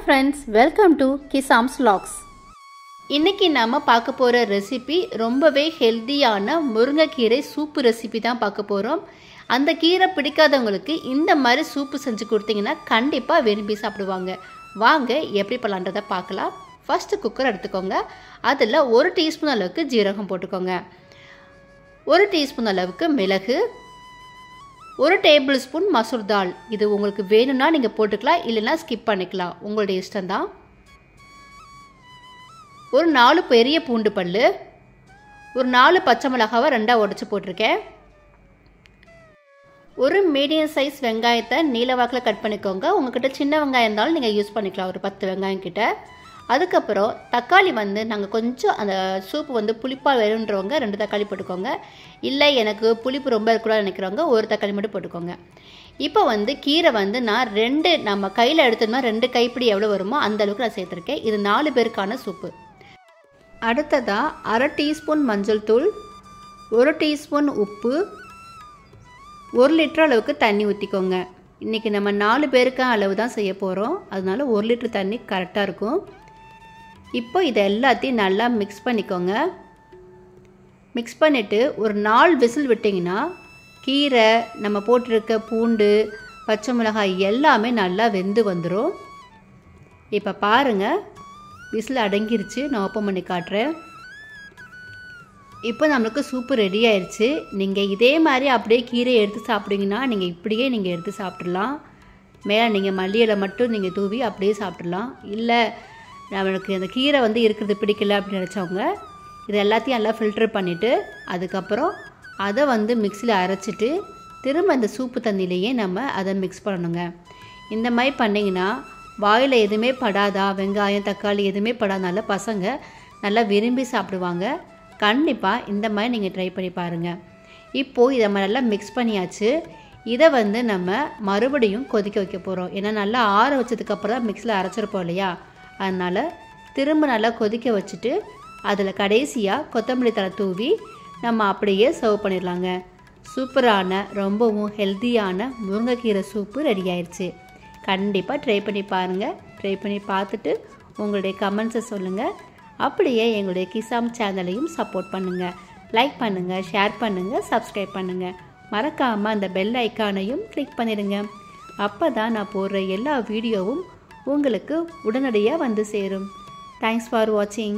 friends, welcome to Kisam's Vlogs. இன்னைக்கு நாம பார்க்க போற ரெசிபி ரொம்பவே ஹெல்தியான முருங்கைக்கீரை சூப்பு ரெசிபி தான் பார்க்க போறோம். அந்த கீரை பிடிக்காதவங்களுக்கு இந்த மாதிரி சூப்பு செஞ்சு கொடுத்தீங்கன்னா கண்டிப்பா விரும்பி சாப்பிடுவாங்க. வாங்க எப்படி பண்ணலாம்ன்றதை பார்க்கலாம். ஃபர்ஸ்ட் குக்கர் எடுத்துக்கோங்க. அதில் 1 டீஸ்பூன் அளவுக்கு ஜீரகம் போட்டுக்கோங்க. 1 டீஸ்பூன் அளவுக்கு மிளகு, 1 டேபிள் ஸ்பூன் மசூர் தால். இது உங்களுக்கு வேணும்னா நீங்கள் போட்டுக்கலாம், இல்லைன்னா ஸ்கிப் பண்ணிக்கலாம், உங்களுடைய இஷ்டம்தான். ஒரு 4 பெரிய பூண்டு பல், ஒரு 4 பச்சை மிளகாவை 2ஆக உடைச்சி போட்டிருக்கேன். ஒரு மீடியம் சைஸ் வெங்காயத்தை நீளவாக்கில் கட் பண்ணிக்கோங்க. உங்கள்கிட்ட சின்ன வெங்காயம் இருந்தாலும் நீங்கள் யூஸ் பண்ணிக்கலாம், ஒரு 10 வெங்காயம் கிட்ட. அதுக்கப்புறம் தக்காளி நாங்கள் கொஞ்சம் அந்த சூப்பு புளிப்பாக வேணுன்றவங்க 2 தக்காளி போட்டுக்கோங்க. இல்லை எனக்கு புளிப்பு ரொம்ப இருக்கக்கூடாது நினைக்கிறவங்க 1 தக்காளி மட்டும் போட்டுக்கோங்க. இப்போ கீரை நான் 2 நம்ம கையில் எடுத்தோம்னா 2 கைப்பிடி எவ்வளோ வருமோ அந்த அளவுக்கு நான் சேர்த்துருக்கேன். இது 4 பேருக்கான சூப்பு. அடுத்ததாக 1/2 டீஸ்பூன் மஞ்சள் தூள், 1 டீஸ்பூன் உப்பு, 1 லிட்டர் அளவுக்கு தண்ணி ஊற்றிக்கோங்க. இன்றைக்கி நம்ம 4 பேருக்கு அளவு தான் செய்ய போகிறோம், அதனால 1 லிட்டர் தண்ணி கரெக்டாக இருக்கும். இப்போ இதை எல்லாத்தையும் நல்லா மிக்ஸ் பண்ணிக்கோங்க. மிக்ஸ் பண்ணிவிட்டு ஒரு 4 விசில் விட்டிங்கன்னா கீரை, நம்ம போட்டிருக்க பூண்டு, பச்சை மிளகாய் எல்லாமே நல்லா வெந்து வந்துடும். இப்போ பாருங்கள், விசில் அடங்கிருச்சு. நான் ஓப்பன் பண்ணி காட்டுறேன். இப்போ நம்மளுக்கு சூப்பு ரெடி ஆயிடுச்சு. நீங்கள் இதே மாதிரி அப்படியே கீரையை எடுத்து சாப்பிட்டீங்கன்னா நீங்கள் இப்படியே நீங்கள் எடுத்து சாப்பிட்றலாம். மேலே நீங்கள் மல்லி இலை மட்டும் நீங்கள் தூவி அப்படியே சாப்பிட்றலாம். இல்லை நம்மளுக்கு அந்த கீரை இருக்கிறது பிடிக்கல அப்படின்னு நினச்சவங்க இது எல்லாத்தையும் நல்லா ஃபில்டர் பண்ணிவிட்டு அதுக்கப்புறம் அதை மிக்சியில் அரைச்சிட்டு திரும்ப இந்த சூப்பு தண்ணியிலையே நம்ம அதை மிக்ஸ் பண்ணணுங்க. இந்த மாதிரி பண்ணிங்கன்னா வாயில் எதுவுமே படாதா, வெங்காயம் தக்காளி எதுவுமே படாதனால பசங்க நல்லா விரும்பி சாப்பிடுவாங்க. கண்டிப்பாக இந்த மாதிரி நீங்கள் ட்ரை பண்ணி பாருங்கள். இப்போது இதை நல்லா மிக்ஸ் பண்ணியாச்சு. இதை நம்ம மறுபடியும் கொதிக்க வைக்க போகிறோம். ஏன்னா நல்லா ஆற வச்சதுக்கப்புறம் தான் மிக்சியில் அரைச்சிருப்போம் இல்லையா, அதனால் திரும்ப நல்லா கொதிக்க வச்சுட்டு அதில் கடைசியாக கொத்தமல்லி தழை தூவி நம்ம அப்படியே சர்வ் பண்ணிடலாங்க. சூப்பரான ரொம்பவும் ஹெல்த்தியான முருங்கைக்கீரை சூப்பு ரெடி ஆயிடுச்சு. கண்டிப்பாக ட்ரை பண்ணி பாருங்கள். ட்ரை பண்ணி பார்த்துட்டு உங்களுடைய கமெண்ட்ஸை சொல்லுங்கள். அப்படியே எங்களுடைய கிசாம் சேனலையும் சப்போர்ட் பண்ணுங்கள். லைக் பண்ணுங்கள், ஷேர் பண்ணுங்கள், சப்ஸ்கிரைப் பண்ணுங்கள். மறக்காமல் அந்த பெல் ஐக்கானையும் கிளிக் பண்ணிடுங்க. அப்போ தான் நான் போடுற எல்லா வீடியோவும் உங்களுக்கு உடனடியாக சேரும். தேங்க்ஸ் ஃபார் வாட்சிங்.